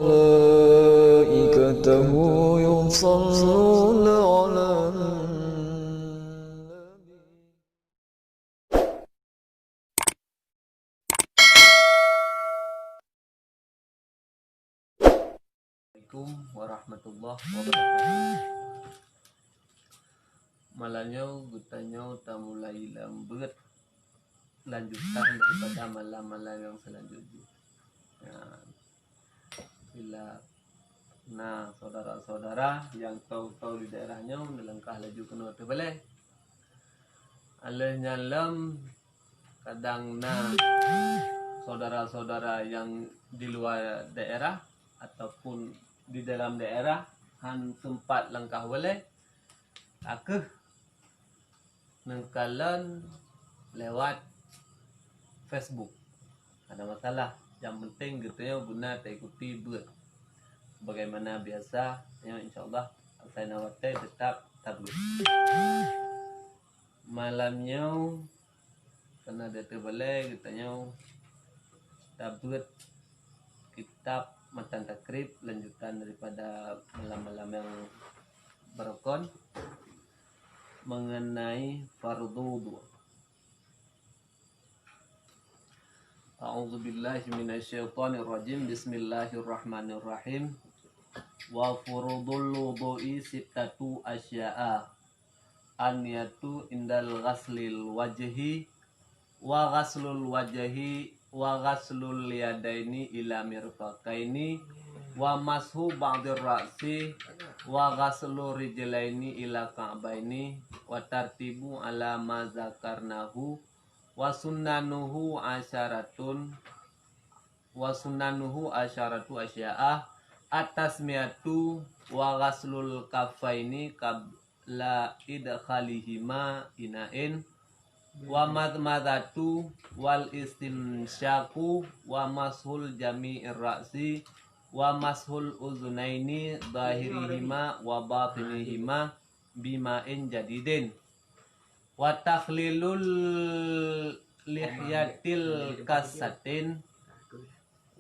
ملائكته يصلون على Assalamualaikum warahmatullahi wabarakatuh. Malamnya gutanya mulai lembut lanjutan daripada malam-malam yang selanjutnya. Bila saudara-saudara yang tahu-tahu di daerahnya melangkah laju ke Nuwata Balai. Alehnya kadang saudara-saudara yang di luar daerah ataupun di dalam daerah sempat langkah boleh akeh nengkalan lewat Facebook. Ada masalah, yang penting gitu ya guna ikuti buat bagaimana biasa ya, insyaallah saya nawate tetap tabligh. Malamnya karena ada terbalik kitanya tabligh kitab Matan Takrib lanjutan daripada malam-malam yang berkon mengenai fardhu wudu. A'udzubillahi minasyaitonirrajim. Bismillahirrahmanirrahim. Wa furudul wudu'i sittatu asya'a. An-niyatu indal ghaslil wajhi wa ghaslul wajhi wa ghaslul yadaini ila mirfaqaini wa mashu ba'dir ra'si wa ghaslu rijlaini ila ka'baini wa tartibu ala ma zakarnahu wa sunnanuhu asyaratu asya'a at-tasmiyatu wa ghaslul kaffaini qabla idkhalihima ina'in wa madmadatu wal istinsyaku wa mashul jami'ir ra'si wa mashul uzunaini zahirihima wa batinihima bima'in jadidin wa takhlilul lihyatil kasatin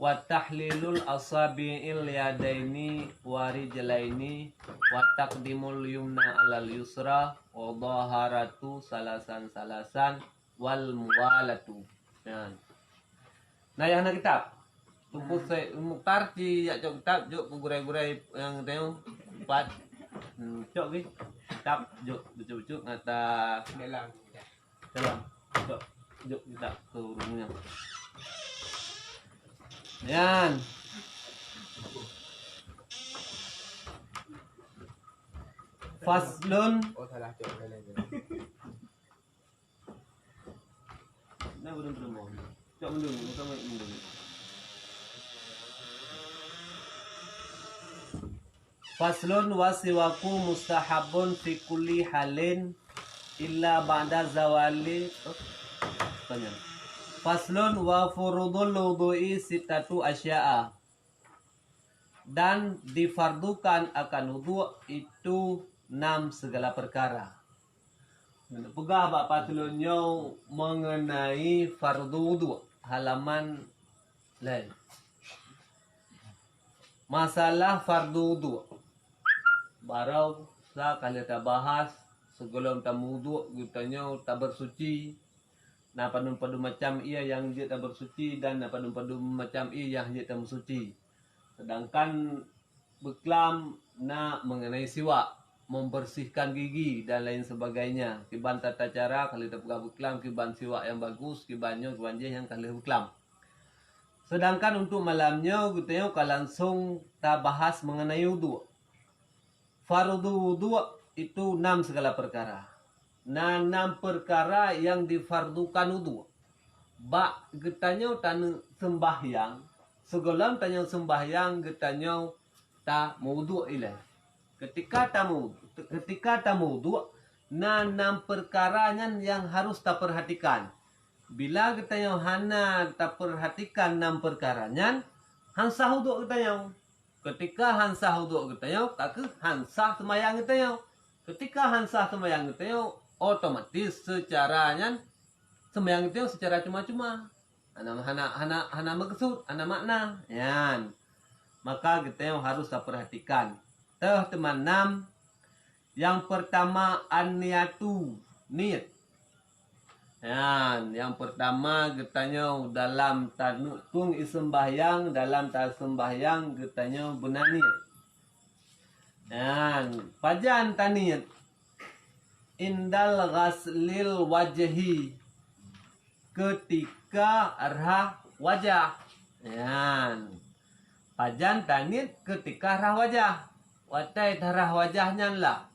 wa tahlilul asabi'il yadaini wa rijlaini wa taqdimul yumna alal yusra wa dhaharatu salasan wal muwalatu. Nah yang nak kitab tubuh saya muktar ci ya jok kitab jok gurai-gurai yang teu empat jok ki kitab jok bucu-bucu ngata dalam jok kitab turunnya. Yan. Faslun. Oh salah cok lagi. Nah belum mau. Cok belum, kamu belum. Faslun wasiwaku mustahabun fi kulli halin illa ba'da zawali. Tanya. Faslun wa furudul wudu'i sittatu asya'a. Dan difardukan akan wudu itu 6 segala perkara. Pegah Bapak Tulunnya mengenai fardu wudu halaman lain. Masalah fardu wudu. Baru kali kita bahas sebelum tamu wudu gitanya tak bersuci. Nah padu macam ia yang dia tak bersuci dan padu macam ia yang dia tak bersuci. Sedangkan beklam mengenai siwak, membersihkan gigi dan lain sebagainya. Kiban tata cara kalau kita pegang beklam, kiban siwak yang bagus, kibannya yang kalau beklam. Sedangkan untuk malamnya kita langsung tak bahas mengenai wudu. Fardu wudu itu 6 segala perkara. Nah 6 perkara yang difardukan wudu. Bak getanya tan sembahyang, segolam tanya sembahyang getanya ta wudu ilai. Ketika tamu wudu, 6 perkaranya yang harus tak perhatikan. Bila getanya hana tak perhatikan 6 perkaranya, hansah wudu getanya. Ketika hansah wudu getanya, kaki hansah semayang getanya. Ketika hansah semayang getanya, otomatis secaranya sembahyang itu secara cuma-cuma. Hana maksud, hana makna. Yan. maka kita harus perhatikan. Teman 6. Yang pertama an-niyatu, niat. Yang pertama getanya dalam tung sembahyang, dalam sembahyang getanya benar niat. Pajan taniat indal ghaslil wajhi, ketika arah wajah. Pajan taniat ketika arah wajah. Watai arah wajahnya lah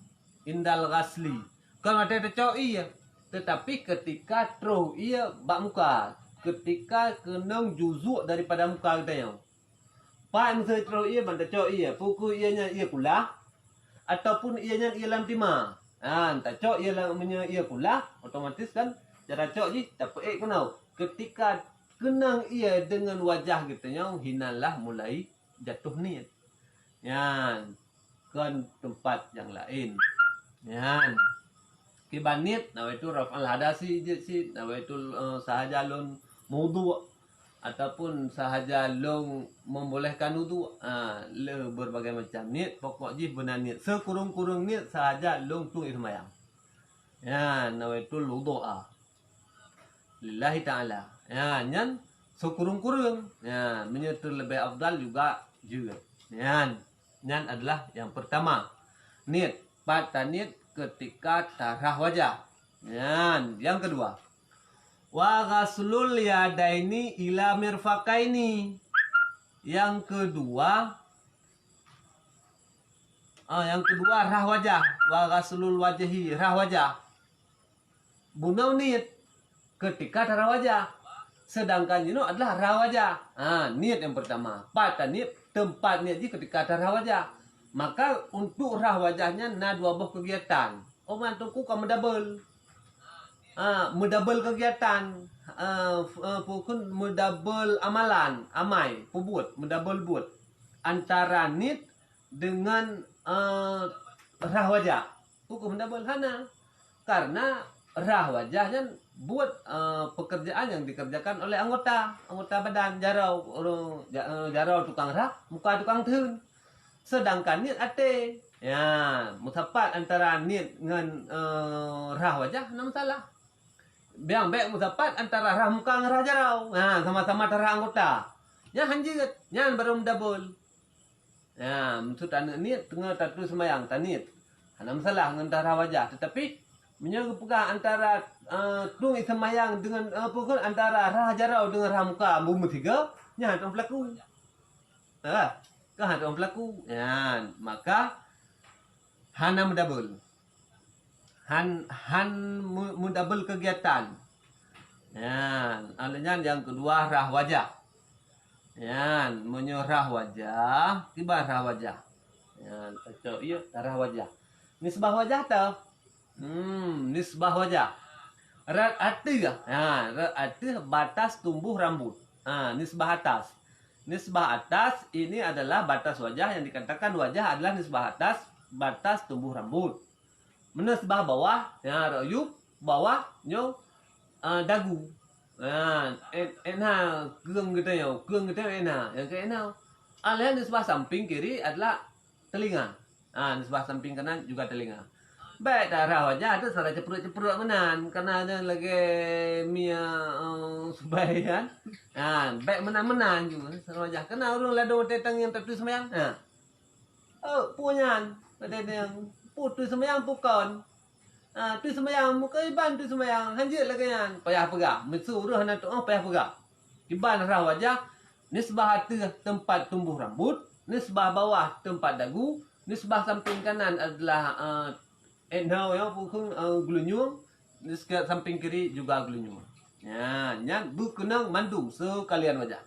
indal ghasli. Kalau ada cowok iya, tetapi ketika troh ia bak muka, ketika kenang juzuk daripada muka kita yang pak mesti troh ia banda cowok iya, pukul ianya ia pula, ataupun ianya ia lam timah. Tak cowok ia lamanya ia pula, otomatis kan cara cowok ji dapat kenau. Ketika kenang ia dengan wajah kita yang hinalah mulai jatuh niat. Kan tempat yang lain. Kibanit nawaitu raf'al hadasi si nawaitu sahaja lon wudu ataupun sahaja long membolehkan wudu, berbagai macam niat, pokok ji benar niat sekurung-kurung niat sahaja long tung ismayang. Nawaitu wudu lillahi ta'ala. Nyan sekurung-kurung menyetir lebih afdal juga. Nyan adalah yang pertama niat. Pada niat ketika tarah wajah. Yang kedua, wa ghaslul yadaini ila mirfaqaini. Yang kedua rah wajah, wa ghaslul wajhi, rah wajah. Bunau niat ketika tarah wajah. Sedangkan ini adalah rah wajah. Niat yang pertama. Pada niat tempat niat ketika tarah wajah. Maka untuk rah wajahnya dua buah kegiatan. Mantuku kau medabel. Medabel kegiatan. Pukun medabel amalan, amai, pubut, medabel buat. Antara nit dengan rah wajah. Pukun medabel hana. Karena rah wajahnya buat pekerjaan yang dikerjakan oleh anggota badan, jarau tukang rah, muka tukang tun. Sedangkan niat ate, musapat antara niat dengan rah wajah, nama salah. Biang baik musapat antara rah muka dengan rah jarau, sama-sama tarah anggota. Hanjit, baru mendabul. Maksud anak niat tengah tatu semayang, tanit. Nama salah dengan tarah wajah, tetapi menyerupakan antara tung semayang dengan pukul antara rah jarau dengan rah muka, bumbu tiga, tak berlaku. Kan orang pelaku, maka hana mendabel, mendabel kegiatan. Alanya yang kedua rah wajah, menyerah wajah, tiba rah wajah. Iya, rah wajah. Nisbah wajah tau, nisbah wajah. Rat arti batas tumbuh rambut. Nisbah atas. Nisbah atas ini adalah batas wajah, yang dikatakan wajah adalah nisbah atas, batas tumbuh rambut. Nisbah bawah, rayup bawah, dagu. Keung gitu ya, keung gitu enak, yang ke enak. Alih nisbah samping kiri adalah telinga. Nisbah samping kanan juga telinga. Baik darah wajah itu secara ceprut menan karena ada lagi mia sebayan. Baik menan juga secara wajah. Kena orang lado tetang yang tertulis semayang. Punyan ada yang putus semayang pukon. Tu semayang muka iban tu semayang hanjit lagi yang payah pegak. Mesuruh anak tu payah pegak. Iban darah wajah nisbah atas tempat tumbuh rambut, nisbah bawah tempat dagu, nisbah samping kanan adalah now ya pukul glunyung, nisbah samping kiri juga glunyung. Yang bukunang mandung sekalian wajah.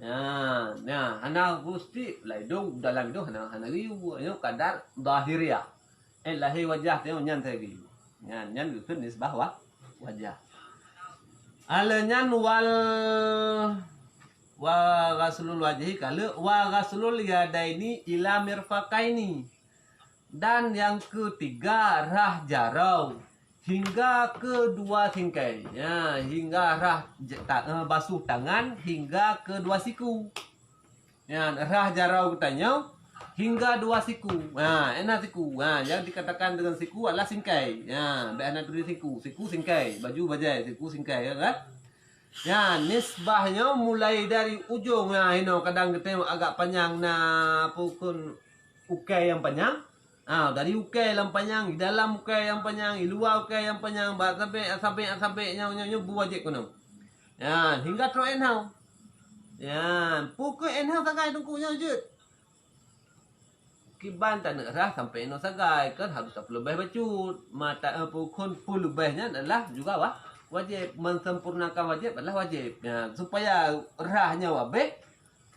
Hana gusti laidung dalam itu hana riu kadar zahiriyah. Lahir wajah tu nyan tadi. Nyan itu nisbah wajah. Alanyan wa ghaslul wajhi kalau wa ghaslul yadaini ila mirfaqaini. Dan yang ketiga rah jarau hingga kedua tingkai. Hingga rah basuh tangan hingga kedua siku. Ya, rah jarau katanya hingga 2 siku. Nah, enak siku. Nah, yang dikatakan dengan siku adalah singkai. Ya, beana tulis siku, siku singkai, baju bajai, siku singkai ya kan? Ya, nisbahnya mulai dari ujung. Nah, ini kadang kita agak panjang nah pukul ukai yang panjang. Ah, dari ukai yang panjang, di dalam ukai yang panjang, di luar ukai yang panjang, sampai nya buajek kono. Ya, hingga tro enhau. Ya, pukul enhau sagai tungkunya je. Kiban tak nak rah sampai enhau sagai kan harus tak lebih bacut. Mata pukul lebihnya adalah juga wajib mensempurnakan wajib adalah wajib. Ya, supaya rahnya wabeh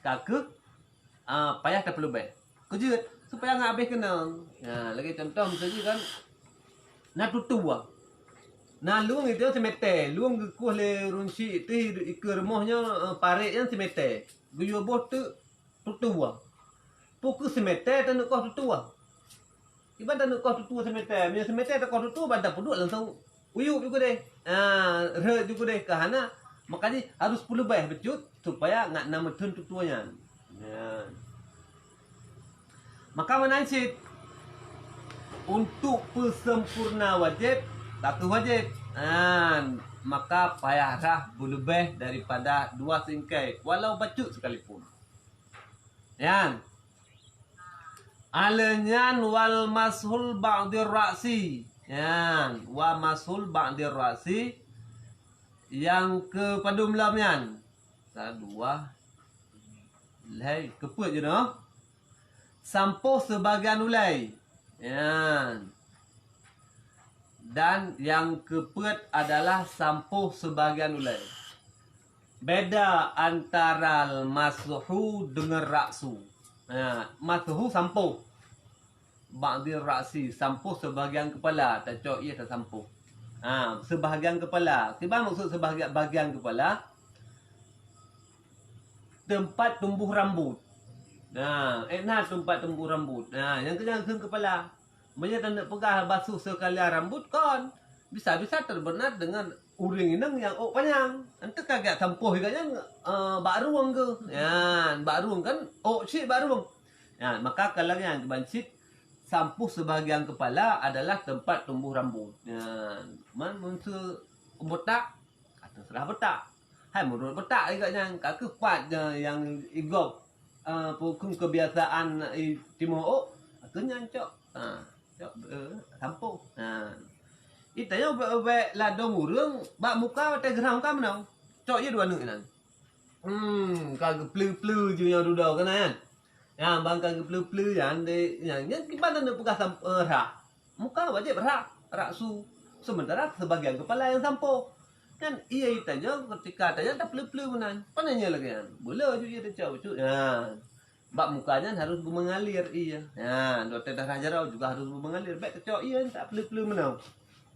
kakek payah tak perlu baik. Kejut supaya nggak habis kena. Ya, lagi contoh misalnya kan na tutua. Na luang itu semete, luang kuh le runsi itu ikut rumahnya pare yang semete. Guyo bot tu tutua. Pukul semete tak nak kau tutua. Iban tak nak kau tutua semete, bila semete tak kau tutua badan puduk langsung uyuk juga deh. Re juga deh karena makanya harus perlu baik becut supaya nggak nama tutuanya. Ya. Maka menansit untuk pesempurna wajib tak wajib. Maka payah rah berlebih daripada 2 singkai walau bacut sekalipun. Yan. Alenyan wal mashul ba'dir ra'si. Yan, wa mashul ba'dir ra'si yang ke padum lamyan. 1 2 lai keput je noh. Sampuh sebahagian ulai. Yan. Dan yang keput adalah sampuh sebahagian ulai. Beda antara mashu dengan raksu. Mashu sampuh. Ba'dir ra'si sampuh sebahagian kepala, tak cok ia tak sampuh. Sebahagian kepala. Tiba maksud sebahagian kepala tempat tumbuh rambut. Tempat tumbuh rambut. Yang kena kepala. Banyak tak nak pegang basuh sekali rambut kon. Bisa-bisa terbenat dengan uring inang yang panjang. Nanti kagak sampuh katanya bak ruang ke. Bak ruang kan si bak ruang. Maka kalau yang bancit sampuh sebahagian kepala adalah tempat tumbuh rambut. Muncul botak atau serah botak. Hai menurut botak agaknya kakek kuat yang igop pukul kebiasaan timur atau nyancok. Sampuh. Itanya obek ladong urang bak muka te gerang kam nang. Cok ye 2 neuk nan. Kagak plu-plu je yang dudau kan. Ya, bang kagak plu-plu yang de yang kiban nak pegang rak. Muka wajib rak, raksu. Sementara sebagian kepala yang sampuh. Kan ia itanya ketika tanya tak plu-plu nan. Pananya lagi kan. Bola je dia cok. Bak mukanya harus mengalir iya. Dokter darah jarau juga harus mengalir. Baik cok iya tak pelu-pelu menau.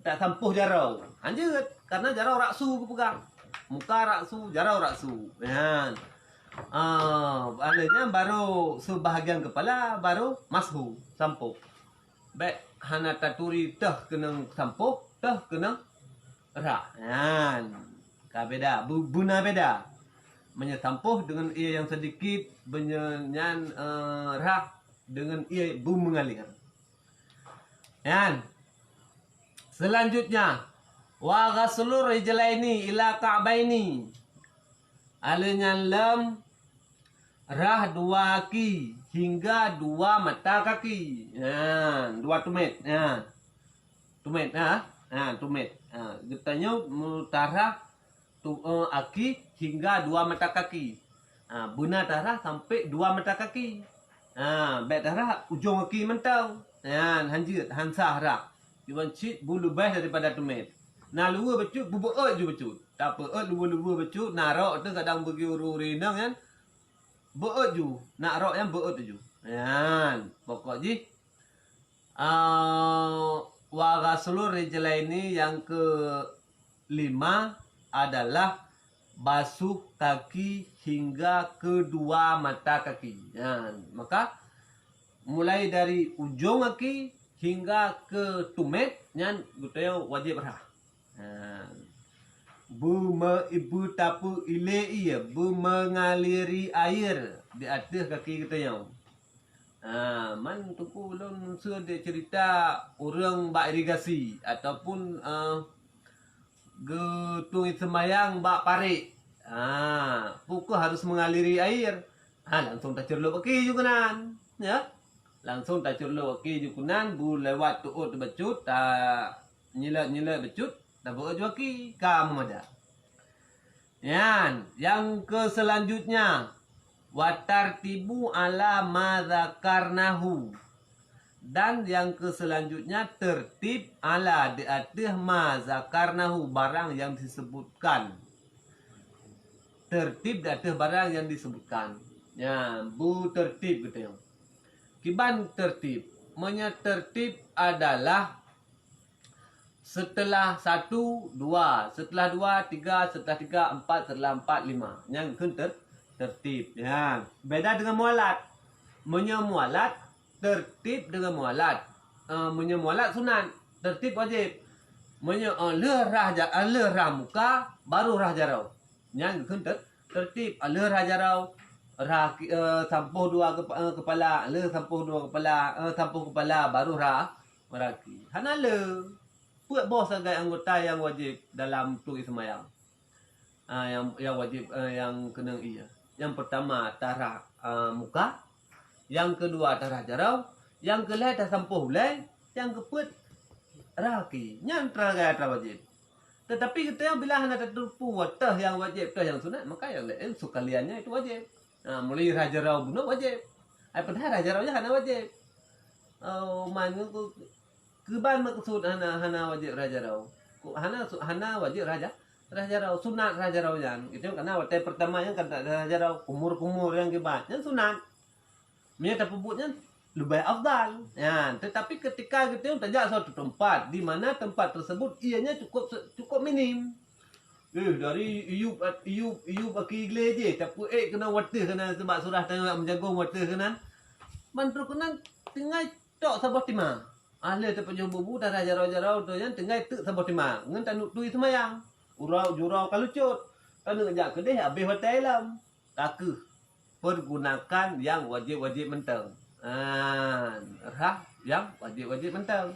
Tak sampuh jarau. Anjut karena jarau raksu pegang. Muka raksu, jarau raksu. Alanya baru sebahagian kepala baru mashu sampuh. Baik hana taturi tah kena sampuh, tah kena rak. Beda, buna beda. Menyetampuh dengan ia yang sedikit benyanyan rak dengan ia mengalir. Selanjutnya wa ghaslur rijlaini ila ka'baini. Alenyan lam rah 2 kaki hingga 2 mata kaki. 2 tumit. Tumit tumit. Getanya mutarah aki hingga 2 mata kaki. Buna darah sampai 2 mata kaki. Baik darah ujung kaki mentau. Hanjut hansah rak. Iwan cit bulu lebih daripada tumit. Luar becut bubuk je becut. Tak apa luar becut narok tu kadang bagi uru-urinang kan. Beut ju. Nak rok yang beut ju. Pokok ji. Wa ghaslur rijlaini yang ke-5 adalah basuh kaki hingga kedua mata kaki. Maka mulai dari ujung kaki hingga ke tumit nyan guteo wajib rah. ibu tapu ile ia mengaliri air di atas kaki kita yang. Man tuku ulun dia cerita orang bak irigasi ataupun getung semayang bak parik. Pukul harus mengaliri air. Langsung tak cerlo kaki juga nan, ya. Langsung tak cerlo kaki juga nan bu lewat tuut becut nyila becut tak bawa kaki kamu ada. Yang ke selanjutnya watartibu ala madzakarnahu. Dan yang ke selanjutnya tertib ala di atas madzakarnahu, barang yang disebutkan. Tertib di atas barang yang disebutkan. Bu tertib gitu ya. Kiban tertib. Tertib adalah setelah 1, 2, setelah 2, 3, setelah 3, 4, setelah 4, 5. Yang tertib. Beda dengan mualat. Mualat tertib dengan mualat. Mualat sunat, tertib wajib. Lerah muka baru rah jarau. Yang tertib lerah jarau. Sampuh dua kepala, sampuh dua kepala, sampuh kepala baru meraki. Hana buat bos sebagai anggota yang wajib dalam tulis semayang. Yang wajib yang kena ia. Yang pertama tarah muka, yang kedua tarah jarau, yang kelai dah sampuh ulai, yang keput raki. Yang teragai wajib. Tetapi kita yang bila hana tertupu watah yang wajib tah yang sunat, maka yang lain sekaliannya itu wajib. Mulai raja rau bunuh wajib. Padahal raja rau hana wajib. Mana keban maksud hana wajib raja rau. Hana wajib raja rau sunat raja rau yang. Itu karena waktu pertama yang kata raja rau kumur yang keban. Yang sunat. Mina tak pebutnya lebih afdal. Tetapi ketika kita tajak suatu tempat di mana tempat tersebut ianya cukup minim. Dari iup aki igle je tapi kena water kena sebab surah tengok menjagung water kena mantu kena tinggal tok sabah timah ahli tempat bubu dah jarau tu yang tinggal tu sabah timah ngan tanuk tui semayang jurau kalucut kan ngajak kedeh habis hotel lam taku pergunakan yang wajib mentang yang wajib mentang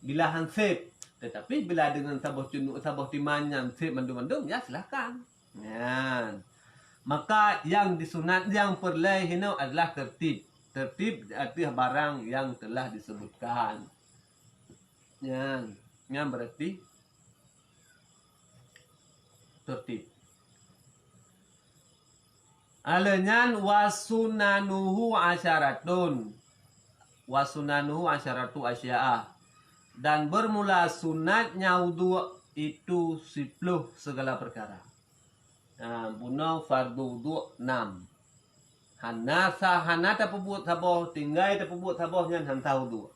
bila hansip. Tetapi bila dengan sabah timan yang sip mandum-mandum, ya silakan. Maka yang disunat, yang perlai hino adalah tertib. Tertib artinya barang yang telah disebutkan. Yang berarti tertib. Alenyan wasunanuhu asyaratun. Wasunanuhu asyaratu asya'ah. Dan bermula sunatnya wudu itu 10 segala perkara. Bunau fardu wudu 6. Hana tak pebut saboh, tinggai tak pebut saboh nyan hanta wudu.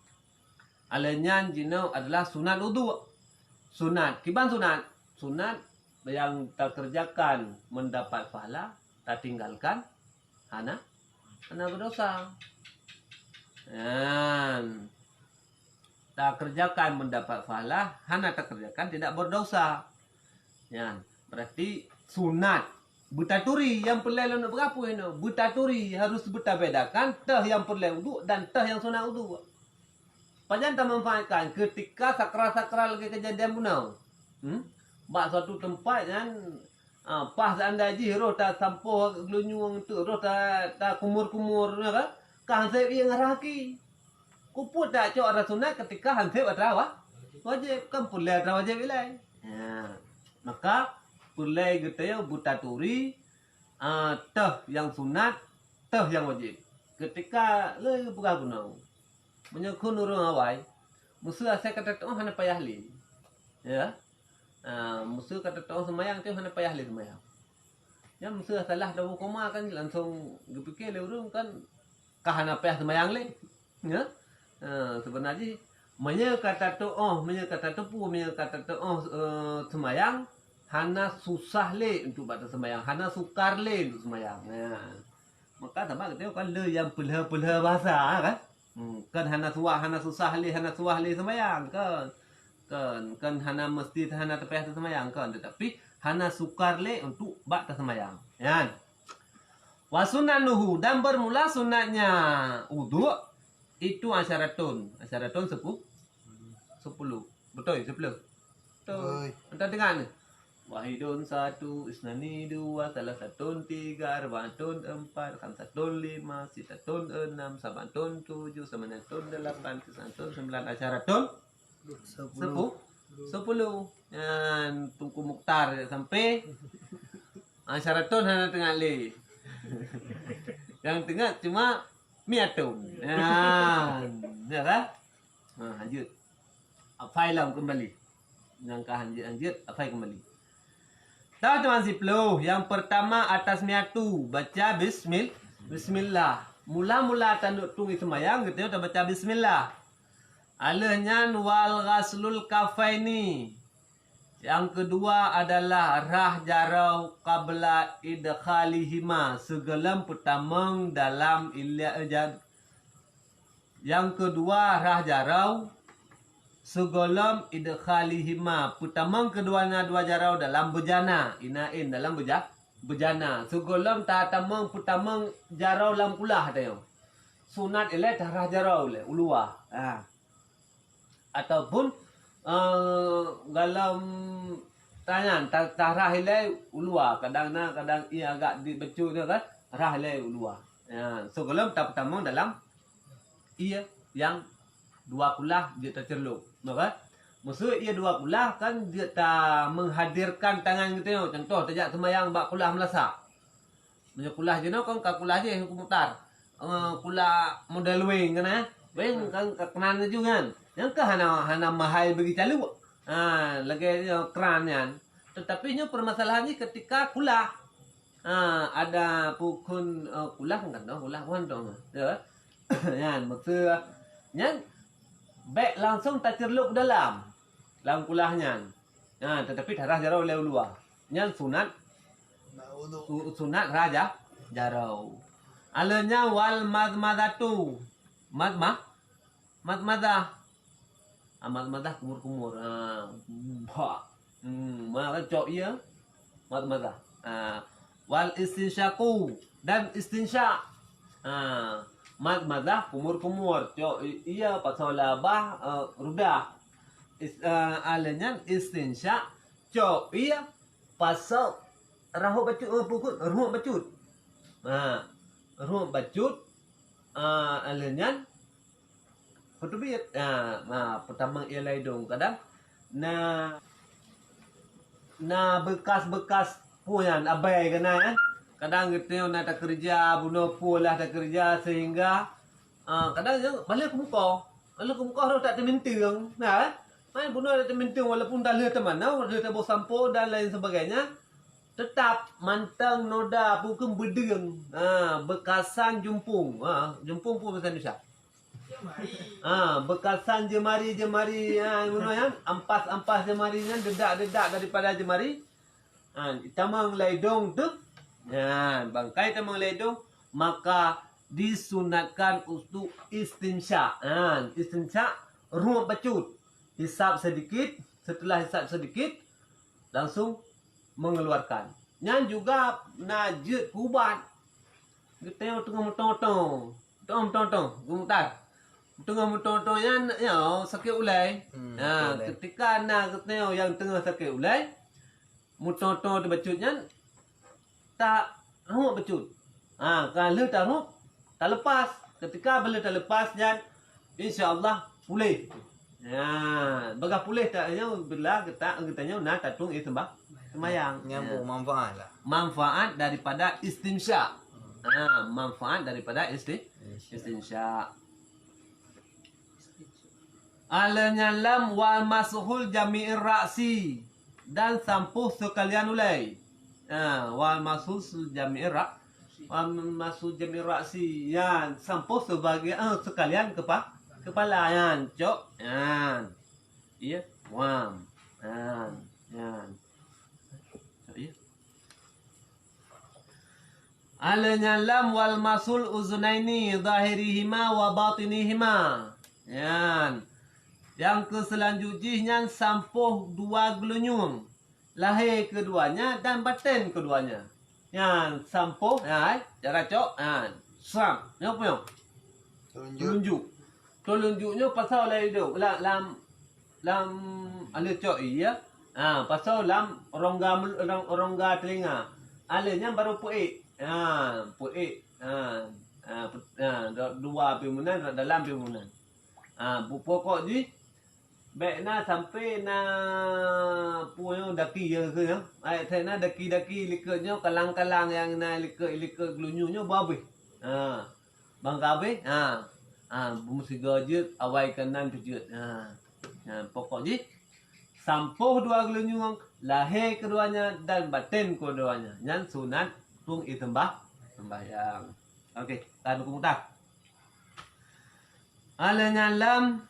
Alenyan jinau adalah sunat wudu. Sunat, kiban sunat? Sunat yang tak kerjakan mendapat pahala, tak tinggalkan hana berdosa. Tak kerjakan mendapat pahala, hana tak kerjakan tidak berdosa. Berarti sunat butaturi yang perlu nak berapa ini? Butaturi harus kita bedakan tah yang perlu wudu dan tah yang sunat wudu. Pajan tak manfaatkan ketika sakral lagi kejadian bunau. Bak suatu tempat kan pas anda ji roh tak sampo glunyung tu roh tak kumur ya kan saya yang ngaraki. Kuput tak cok ada sunat ketika hansip ada wajib kan pulai ada wajib ilai. Maka pulai gitu ya butaturi tah yang sunat tah yang wajib. Ketika le buka gunau menyekun urang awai musuh saya kata tu hana payah li. Ya. Musuh kata tu semayang tu hana payah li semayang. Ya musuh salah dawu koma kan langsung gepikir le urang kan kahana payah semayang le. Ya. Sebenarnya kata tu semayang hana susah le untuk baca semayang, hana sukar le untuk semayang. Maka tambah kita kan le yang pelha bahasa kan. Kan hana susah le semayang kan hana mesti hana tepeh semayang kan. Tetapi hana sukar le untuk bak tersemayang. Yan. Wa sunanuhu, dan bermula sunatnya wudu itu asyaratun. Asyaratun 10. Betul 10. Betul. Entah dengar ni. Wahidun 1, isnani 2, salah satun 3, arbaatun 4, khamsatun 5, sitatun 6, sabatun 7, samanatun 8, tisatun 9, asyaratun 10. Yan, Tungku Mukhtar sampai asyaratun hana tengah le. Yang tengah cuma miatun. Yan, ya kan? Lanjut. Afai lam kembali. Langkah lanjut, afai kembali. Tahu teman Ziplo, yang pertama atas miatu baca bismillah. Mula-mula tanduk tung semayang gitu ya, baca bismillah. Alahnya wal ghaslul kafaini. Yang kedua adalah rah jarau qabla idkhalihima, segelam pertama dalam ilya. Yang kedua rah jarau segolam idkhalihima, pertama keduanya dua jarau dalam bejana, inain dalam bejana. Segolam tatamang pertama jarau dalam kulah tayo. Sunat ile tarah jarau le ulua. Ataupun dalam tangan tarah ile ulua, kadang ia agak dibecu tu kan, tarah ile ulua. Segolam pertama dalam ia yang dua kulah dia tercelup. Maka maksud ia dua kulah kan dia tak menghadirkan tangan gitu ya. Contoh tajak semayang bak kulah melasak. Punya kulah je no kan kulah je hukum mutar. Kulah model wing kan eh. Wing kan kenan je kan. Yang ke hana mahal bagi calu. Lagi keran kan. Tetapi nya permasalahannya ketika kulah ada pukun kulah kan dah kulah wan dong. Ya. Yan maksudnya baik langsung tak terluk dalam kulahnya. Tetapi darah jarau oleh luar. Yang sunat raja jarau. Alanya wal madmadatu. Madmadah. Madmadah kumur-kumur. Maka cok ia madmadah. Wal istinsyaku dan istinsyak. Madmadah kumur-kumur. Cok ia pasal labah rudah. Alanya istinsyak. Cok ia pasal rahu bacut pukul ruh bacut. Ruh bacut alanya petubit. Pertama ialah hidung kadang na bekas-bekas puyan abai kena kadang kita nak tak kerja bunuh pula tak kerja sehingga kadang balik ke muka tu tak terminting main bunuh tak terminting walaupun dah leh teman dah tabur sampo dan lain sebagainya tetap mantang noda bukan bedeng bekasan jumpung jumpung pun bahasa Indonesia bekasan jemari ampas jemarinya dedak daripada jemari tamang laidong tu bangkai tamang laidong maka disunatkan untuk istinsya istinsya ruh bacut hisap sedikit setelah hisap sedikit langsung mengeluarkan yang juga najis kubat kita yang tengah motong-motong gumutar tengah motong yang sakit ulai ketika kita yang tengah sakit ulai motong bacutnya tak ruh bacut kalau tak ruh tak lepas ketika bila tak lepas dan insya-Allah pulih bagai pulih taknya bila kita nak tatung semayang Nyambung manfaat lah. manfaat daripada istinsya manfaat daripada istinsya alanya lam wal masuhul jami'ir ra'si dan sampuh sekalian ulai wal masuh jami'ir ra'si yang sampuh sebagai sekalian kepala yang cok iya wam yan alanya lam wal masul uzunaini zahirihima wa batinihima yan yang keselanjutnya sampuh dua gelunyung lahir keduanya dan batin keduanya. Yang sampuh, cara cok, sam, ni apa yang? Telunjuk. Telunjuknya pasal lain tu, lam ala cok iya. Pasal lam rongga telinga. Alanya baru puik. Puik. Dua pimunan dalam pimunan. Pokok ni baik na sampai na punya daki ya ke ya. Saya na daki likatnya kalang-kalang yang na likat gelunyunya babe. Bang kabe. Mesti gajut awai kanan pejut. Pokok ni sampuh dua gelunyung lahir keduanya dan batin keduanya. Yang sunat tung sembahyang. Okey, kan hukum tak. Alanya lam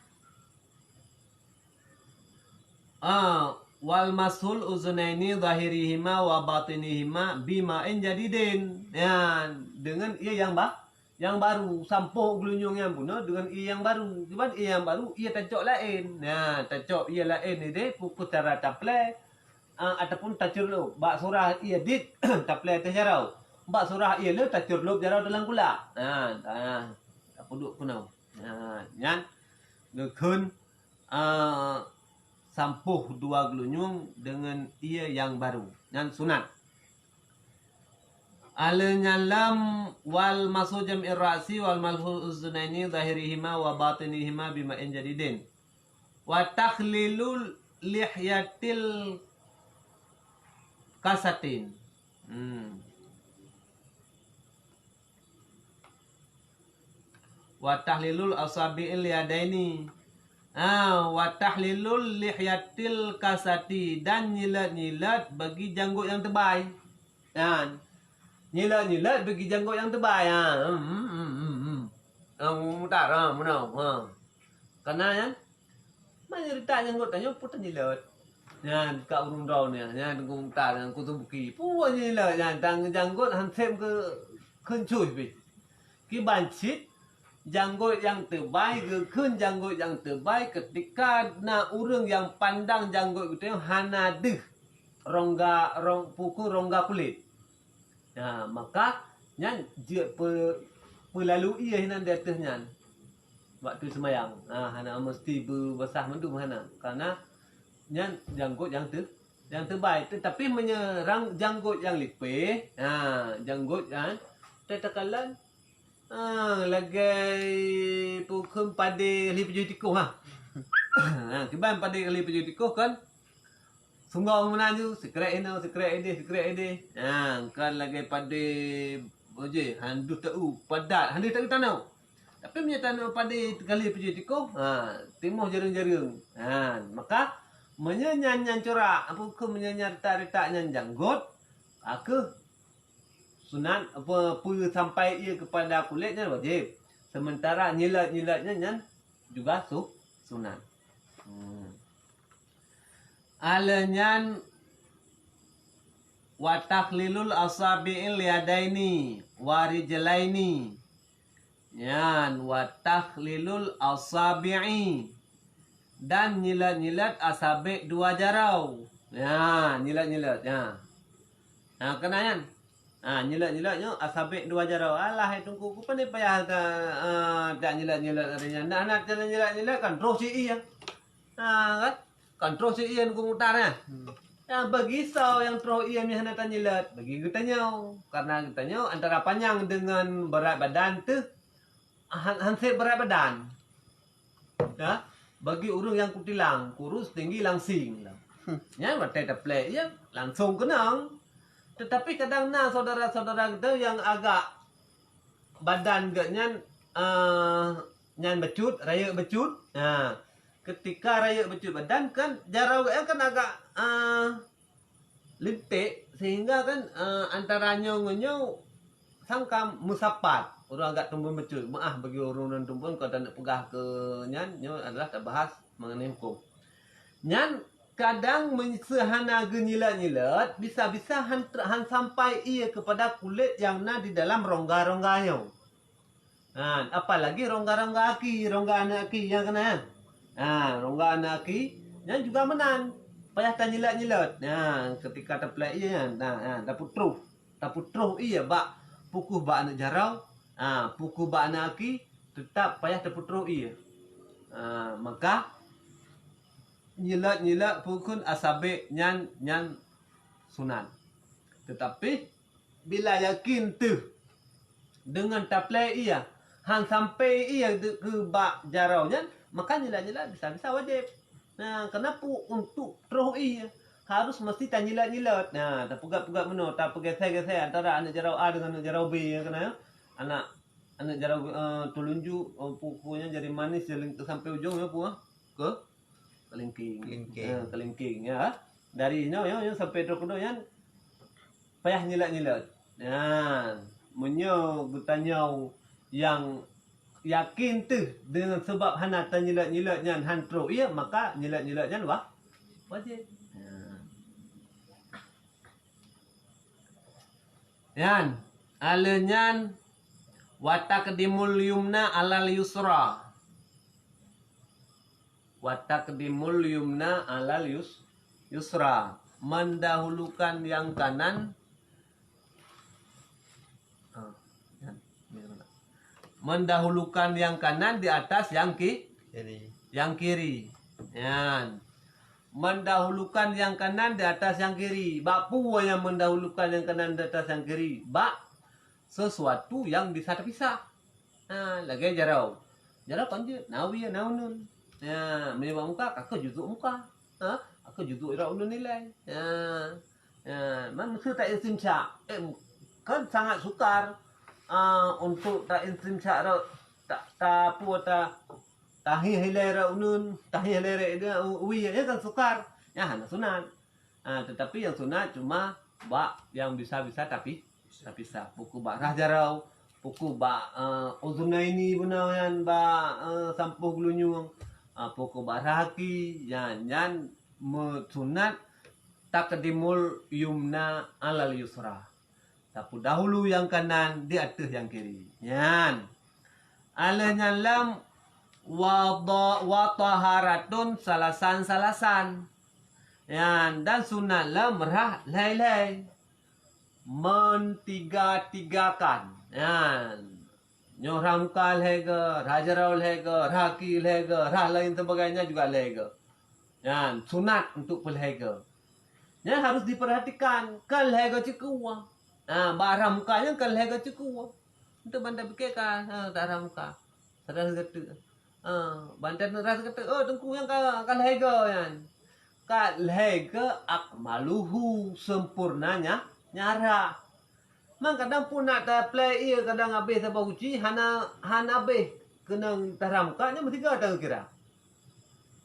wal masul uzunaini zahirihima wa batinihima bima'in jadidin. Dengan ia yang baru sampuh gelunyung yang punya dengan ia yang baru. Sebab ia yang baru ia tacok lain. Tacok ia lain ni deh pupus cara taplai ataupun tacur lu. Bak surah ia dit taplai terjarau. Bak surah ia lu tacur lu jarau dalam gula. Apa duk punau. Nyan ngekun sampuh dua gelunyung dengan ia yang baru. Nyan sunat. Alanya lam wal masu jam'ir ra'si wal malhu uzunaini zahirihima wa batinihima bima'in jadidin. Wa takhlilul lihyatil kasatin. Wa tahlilul asabi'il yadaini. Wa tahlilul lihyatil kasati, dan nyilat-nyilat bagi janggut yang tebal. Nyilat-nyilat bagi janggut yang tebal. Mutar karena kan mayoritas janggut tanya putar nyilat. Kat urung daun ni, tengok mutar dengan kutu buki. Puan nyilat tang janggut hansem ke kencuy bi. Ki bancit janggut yang terbaik ke janggut yang terbaik ketika na urang yang pandang janggut kita yang hana deh pukul rongga kulit. Maka nyan dia pelalui hinan di atasnya waktu semayang. Hana mesti berbasah mendung hana karena nyan janggut yang terbaik, tetapi menyerang janggut yang lipih, janggut yang tetakalan lagi pukul pada ahli pejuh tikuh kiban pada ahli pejuh tikuh kan sunggau menaju sekret ini kan lagi pada oje handu tau padat handu tak tanau tapi punya tanau pada kali pejuh tikuh timuh jarang-jarang maka menyanyan corak pukul menyanyan tarik-tarik janggut ke sunat apa sampai ia kepada kulitnya wajib. Sementara nyilat-nyilatnya nyan juga sunat. Alanyan wa takhlilul asabi'il yadaini wa rijlaini. Yan wa takhlilul asabi'i, dan nyilat-nyilat asabi' dua jarau. Nyilat-nyilat kena yan. Nyilat-nyilatnya asabi' dua jarau. Alah tunggu ku pandai payah tak nyilat-nyilat arinya. Nak nyilat-nyilat kan terus si kan terus si ian ku mutarnya. Bagi saw yang terus ian ni hendak nyilat, bagi kita nyau. Karena kita nyau antara panjang dengan berat badan tu hansip berat badan. Bagi urang yang kutilang, kurus tinggi langsing. Batai taplek ya langsung kenang. Tetapi kadang saudara-saudara kita yang agak badan nyan becut, raya becut. Ketika raya becut badan kan jarau kan agak lintik sehingga kan antara nyau sangka musapat. Orang agak tumbuh becut. Maaf bagi orang tumbuh kalau tak nak pegah ke nyan adalah tak bahas mengenai hukum. Nyan kadang sehana nyilat-nyilat bisa-bisa han sampai ia kepada kulit yang na di dalam rongga-rongganya. Apalagi rongga-rongga aki, rongga anak aki yang kena. Rongga anak aki yang juga menan. payah ta nyilat-nyilat. Nah, ketika ta play ia kan. Nah, ta putruh ia bak pukuh bak anak jarau. Pukuh bak anak aki tetap payah ta putruh ia. Maka nyilat-nyilat pukun asabe nyan sunat. Tetapi bila yakin tu dengan taplay ia han sampai ia ke bak jarau nyan, maka nyilat-nyilat bisa-bisa wajib. Nah, kenapa untuk terus ia harus mesti tak nyilat-nyilat. Nah, tak pegat-pegat meno, tak pergeser-geser antara anak jarau A dengan anak jarau B ya kena. Anak jarau telunjuk pukuhnya jadi manis sampai ujung ya puah ke kelingking ya. Dari sampai terkedo yang payah nyilat-nyilat. Nah, menyo gutanyau yang yakin tu dengan sebab hana ta nyilat-nyilat nyan han tro ia maka nyilat-nyilat nyan wajib. Yan, alenyan watakdimul yumna alal yusra. Watakdimul yumna alal yusra. Mendahulukan yang kanan. Mendahulukan yang kanan di atas yang kiri. Yan. Mendahulukan yang kanan di atas yang kiri. Bak puwa yang mendahulukan yang kanan di atas yang kiri. Bak sesuatu yang bisa terpisah. Lagi jarau. Jarau panjat. Nawi ya naunun. Menyebab muka. Kakak juzuk muka. Aku juzuk ira ulun nilai. Manusia tak istimsyak. Kan sangat sukar. Untuk tak istimsyak tak hilai unun, hilai dia uwi ya kan sukar. Ya hanya sunat. Tetapi yang sunat cuma bak yang bisa-bisa tapi bisa. Puku bak rah jarau, puku bak uzunaini bunayan bak sampuh gulunyung, puku bak rahaki, yan sunat takdimul yumna alal yusra. Tapu dahulu yang kanan di atas yang kiri. Yan. Alanya lam wa taharatun salasan. Yan, dan sunat lam merah lay. Mentiga-tigakan. Yan. Nyoram ka lega, rajarau lega, raki lega, rah lain sebagainya juga lega. Yan, sunat untuk pelhega. Yan harus diperhatikan. Kalhega cikuwa. Barang mukanya kalhega cikuwa. Untuk bandar pikir kan, darah muka. Sadar kata. Bandar rasa kata, tengku yang kalhega yan. Kalhega akmaluhu sempurnanya nyara. Mang kadang pun nak play ia kadang habis sabah uji hana habis kena darah mukanya mesti kata kira.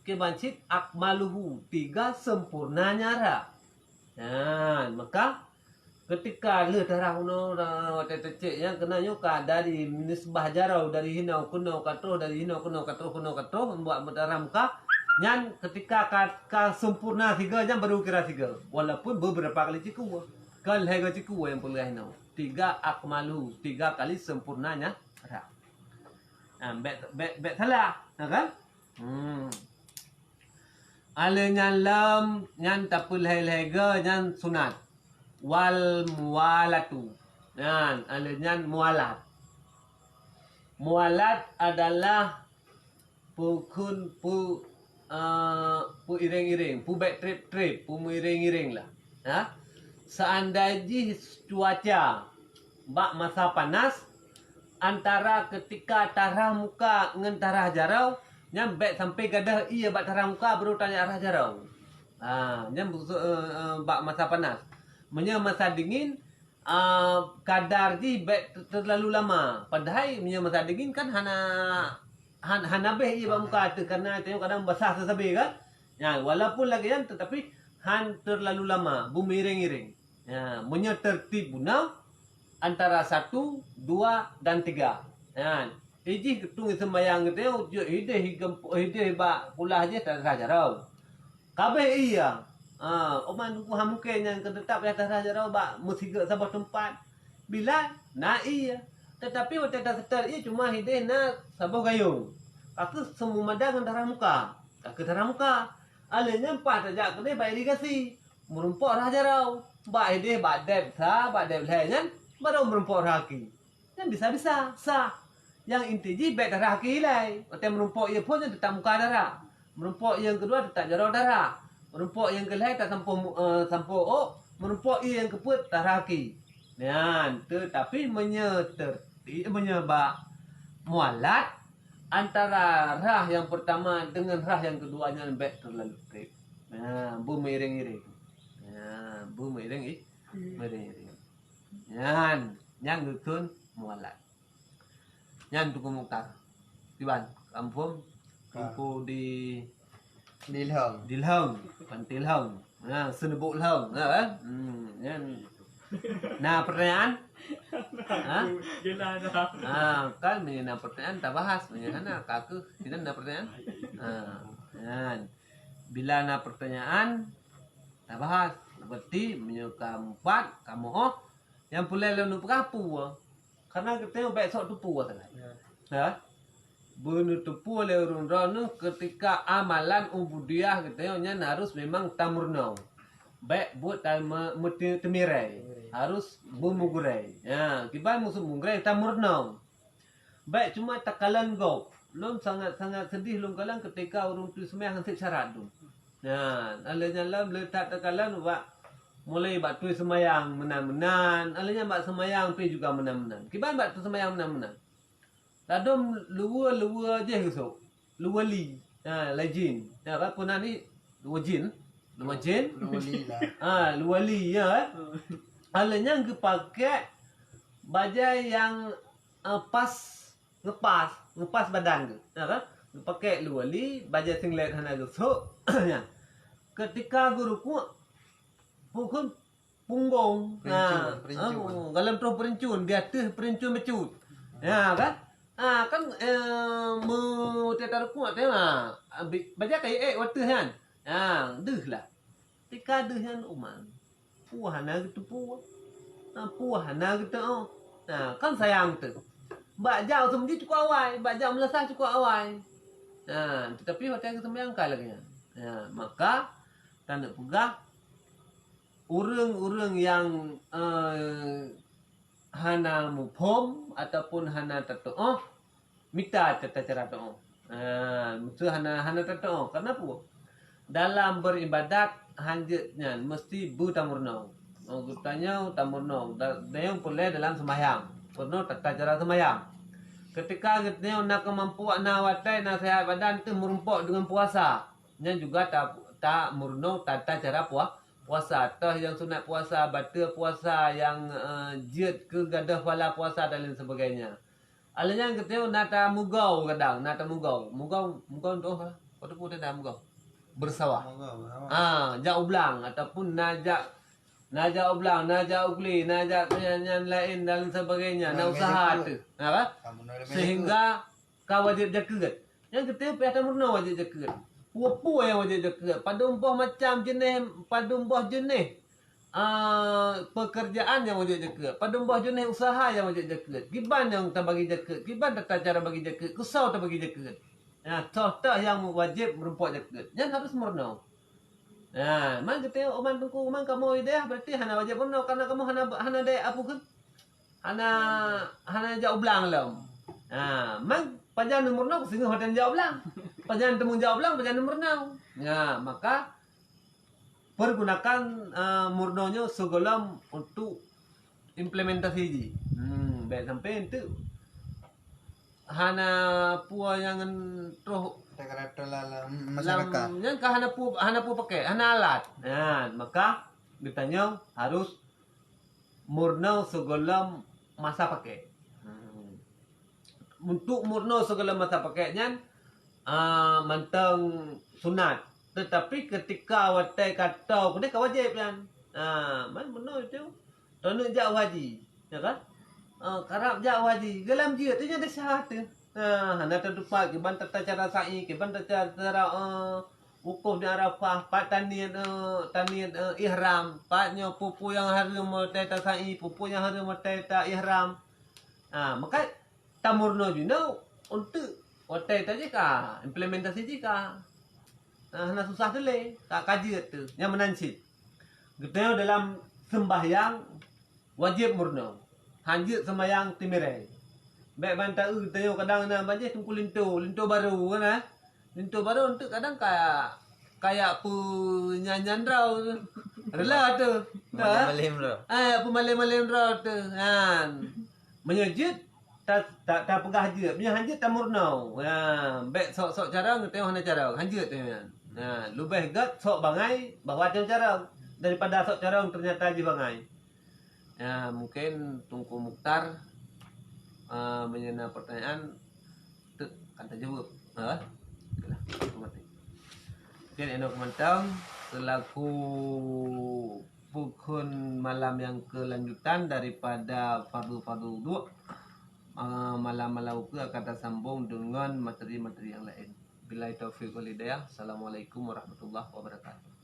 Kebancit akmaluhu 3 sempurna nyara. Maka ketika le darah uno tecek yang kena nyuka dari nisbah jarau dari hinau kuno katro dari hinau kuno katro membuat darah muka nyan ketika ka sempurna 3 jam baru kira 3 walaupun beberapa kali ciku kal hega ciku yang perlu hinau 3 akmalu 3 kali sempurnanya ra. Bet salah kan? Ale nyan lam nyan tapul hega nyan sunat wal mualatu. Ale nyan mualat. Mualat adalah pukun pu iring-iring, pu back trip, pu iring-iring lah. Seandainya cuaca bak masa panas antara ketika tarah muka dengan tarah jarau nyampe sampai gadah ia bak tarah muka baru tanya arah jarau. Bak masa panas. Masa dingin kadar di terlalu lama. Padahal masa dingin kan hana beh ia bak muka tu karena tengok kadang basah sesabi kan. Walaupun lagi kan tetapi han terlalu lama, bumi iring-iring. Tertib bunau antara 1, 2 dan 3. Iji ketung sembayang gitu ide bak pulah aja tak jarau. Kabeh iya. Oman ku hamuke yang kedetap di atas jarau bak musiga sabah tempat. Bila na iya. Tetapi waktu setel iya cuma hideh na sabah gayung. Aku semua madang darah muka. Aku darah muka. Alanya empat aja kene baik dikasih. Merumpok raja rau. Baik dia badep lehan baru merumpok raki. Yang bisa sah. Yang inti ji bet raki lai. Ote merumpok ia pun tetap muka darah. Merumpok yang kedua tetap jarang darah. Merumpok yang kelai tak sampo merumpok ia yang keput tak raki. Nian, tetapi menyebab mualat antara rah yang pertama dengan rah yang keduanya lebih terlalu trip. Nah, bu miring-iring. Nah, bu miring-iring. Yang gutun mualat. Nyan tuku mukar. Tiban, kampung tuku di Dilhong, Pantilhong. Nah, senebuk lhong, nah kan? Nah, pertanyaan? Hah? Kan menyenang pertanyaan tak bahas, menyenang kaku, tidak ada pertanyaan. Bila ada pertanyaan tak bahas, berarti menyuka empat kamu yang pulai lalu kapu, karena kita besok tupu tadi. Ya. Bunuh tupu oleh urun ketika amalan ubudiah katanya harus memang tamurno. Baik buat temirai harus bumugurai. Ya, kibai musuh mugurai tamurno. Baik cuma takalan go. Lom sangat sedih lom kalang ketika urung tu sembahyang hantik syarat tu. Nah, alanya lam letak takalan buat mulai bak tu sembahyang menan-menan, alanya bak sembahyang pi juga menan-menan. Kibai bak tu sembahyang menan-menan. Ladom luwa je esok. Luwa li. Lajin. Ya kan punah ni luwa jin. Luwa li lah. Luwa li ya. Alanya pakai bajai yang ngepas badan ke. Ya kan? Pakai luwa li, bajai singlet hana esok. Ya. Ketika guru ku pukul punggung. Dalam terus perincun, di atas perincun mecut. Ya kan? Kan mu tetar kuat tema. Baca kayak waktu kan. Deh lah. Tika deh kan uman. Puahana gitu puahana gitu kan sayang tu. Bak jauh semedi cukup awal, bak jauh melesah cukup awal. Tetapi waktu yang sembahyang lagi. Maka tanda pegah urang-urang yang hana mupom ataupun hana tato mita tata cara to. Musuh hana tato. Kenapa? Dalam beribadat hanjutnya mesti bu tamurno. Tanya tamurno. Yang boleh dalam sembahyang. Purno tata cara sembahyang. Ketika kita nak kemampuan na watai na sehat badan tu merumpok dengan puasa. Nya juga tak murno tata cara puasa tah yang sunat puasa, batal puasa, yang jid ke gadah wala puasa dan lain sebagainya. Alanya kita nata mugau kadang, nata mugau tu apa? Apa tu dah mugau? Bersawah. Jak ublang ataupun najak ublang, najak ugli, najak yang lain dan sebagainya, na usaha tu. Apa? Sehingga kau wajib jaga. Yang kita pihak murna wajib jaga. Pupu yang wajib jaga. Pada umpah macam jenis pekerjaan yang wajib jaga. Pada umpah jenis usaha yang wajib jaga. Giban yang tak bagi jaga. Giban tata cara bagi jaga. Kusau tak bagi jaga. Toh yang wajib merumpuk jaga. Yang harus murna. Man kita uman tungku uman kamu ide berarti hana wajib murna karena kamu hana daya apa kan? Hana jauh belang lam. Man pajan murna sehingga hotel jauh belang. Pajan temu jauh belang pajan murna. Maka pergunakan murnonya sebelum untuk implementasi ji. Baik sampai itu hana pua yang roh masyarakat. Yang hana pu pakai, hana alat. Maka ditanya harus murno sebelum masa pakai. Untuk murno segala masa pakainya mantang sunat. Tetapi ketika watai kata kena wajib kan. Man murno itu. Tonu jak wajib, ya kan? Karap jak wajib. Gelam dia tu nya syahat tu. Hana terdupat ke ban tata cara sa'i, ke ban tata cara wukuf di Arafah, pat tanian ihram, patnya pupu yang hari matai ta sa'i, pupu yang hari matai ta ihram. Maka tamurno juga untuk watai ta jika implementasi jika Nah susah tu le, tak kaji tu, yang menansit. Kita dalam sembahyang wajib murno. Hanjit sembahyang timirai. Baik bantah kita kadang na baje tungku linto baru kan ah. Linto baru untuk kadang kayak penyanyian rau tu. Adalah tu. Malim bro. Pemalin-malin rau tu. Han. Menyejit tak pegah je. Punya hanjit tak murno. Ha, baik sok carang tengok hana carang. Hanjit tu kan. Nah, lebih gat sok bangai bawa carang daripada sok carang ternyata je bangai. Ya, mungkin Tungku Mukhtar menyenang pertanyaan tu kan terjawab. Itulah mati. Mungkin Eno Kemantang selaku pukun malam yang kelanjutan daripada Fardu 2 malam-malam ke akan tersambung dengan materi-materi yang lain. Billahi taufiq wal hidayah. Assalamualaikum warahmatullahi wabarakatuh.